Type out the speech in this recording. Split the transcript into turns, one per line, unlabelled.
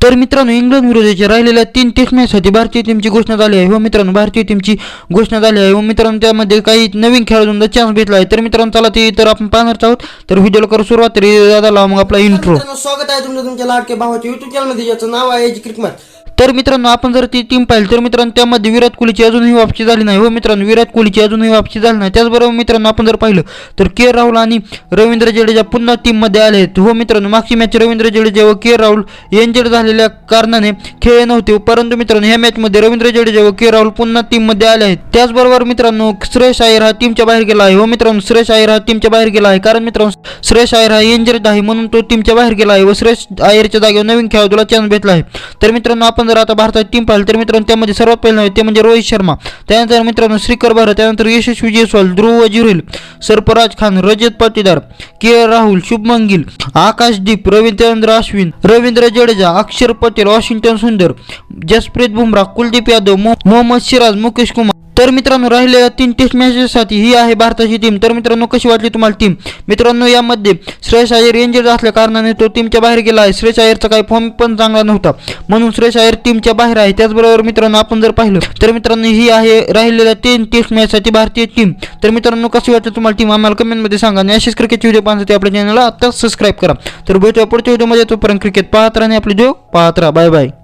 तर मित्रांनो इंग्लंड विरुद्धच्या राहिलेल्या 3 टेस्ट मॅचसाठी भारतीय टीमची घोषणा झाली आहे व मित्रांनो भारतीय टीमची घोषणा झाली आहे व मित्रांनो त्यामध्ये काही नवीन खेळाडूंना चान्स भेटला आहे। तर मित्रांनो चला ते तर आपण पाहणार आहोत। तर व्हिडिओला करू सुरुवात। तरी दादा मग आपला इंट्रो।
स्वागत आहे तुमच्या लाडके भावाच्या YouTube चॅनलमध्ये ज्याचं नाव आहे क्रिकेट।
तर मित्रांनो आपण जर ती टीम पाहिली तर मित्रांनो त्यामध्ये विराट कोहलीची अजूनही वापसी झाली नाही व मित्रांनो विराट कोहलीची अजूनही वापसी झाली नाही। त्याचबरोबर मित्रांनो आपण जर पाहिलं तर के राहुल आणि रवींद्र जडेजा पुन्हा टीममध्ये आले आहेत व मित्रांनो मागची मॅच रवींद्र जडेजा व के राहुल इंजर्ड झालेल्या कारणाने खेळले नव्हते, परंतु मित्रांनो ह्या मॅचमध्ये रवींद्र जडेजा व के राहुल पुन्हा टीममध्ये आले आहेत। त्याचबरोबर मित्रांनो श्रेयस अय्यर हा टीमच्या बाहेर गेला आहे व मित्रांनो श्रेयस अय्यर हा टीमच्या बाहेर गेला आहे कारण मित्रांनो श्रेयस अय्यर हा इंजर्ड आहे म्हणून तो टीमच्या बाहेर गेला आहे व श्रेयस अय्यरच्या जागेवर नवीन खेळाडूला चान्स भेटला आहे। तर मित्रांनो आपण जर आता भारताची टीम पाहिली तर मित्रांनो त्यामध्ये सर्वात पहिलं आहे ते म्हणजे रोहित शर्मा, त्यानंतर मित्रांनो श्रीकर भारत, त्यानंतर यशस्वी जयस्वाल, ध्रुव जुरेल, सरफराज खान, रजत पाटीदार, के राहुल, शुभमन गिल, आकाशदीप, रवींद्र अश्विन, रवींद्र जडेजा, अक्षर पटेल, वॉशिंग्टन सुंदर, जसप्रीत बुमराह, कुलदीप यादव, मोहम्मद सिराज, मुकेश कुमार। तर मित्रांनो राहिलेल्या 3 टेस्ट मॅचेससाठी ही आहे भारताची टीम। तर मित्रांनो कशी वाटली तुम्हाला टीम? मित्रांनो यामध्ये श्रेयस अय्यर इंजर्ड असल्या कारणाने तो टीमच्या बाहेर गेला आहे। श्रेयस अय्यरचा काही फॉर्म पण चांगला नव्हता म्हणून श्रेयस अय्यर टीमच्या बाहेर आहे। त्याचबरोबर मित्रांनो आपण जर पाहिलं तर मित्रांनो ही आहे राहिलेल्या 3 टेस्ट मॅचसाठी भारतीय टीम। तर मित्रांनो कशी वाटली तुम्हाला टीम आम्हाला कमेंटमध्ये सांगा आणि अशीच क्रिकेटची व्हिडिओ पाहण्यासाठी आपल्या चॅनलला आता सबस्क्राईब करा। तर भेटूया पुढच्या व्हिडिओमध्ये, तोपर्यंत क्रिकेट पाहत राहा आणि आपले व्हिडिओ पाहत राहा। Bye bye.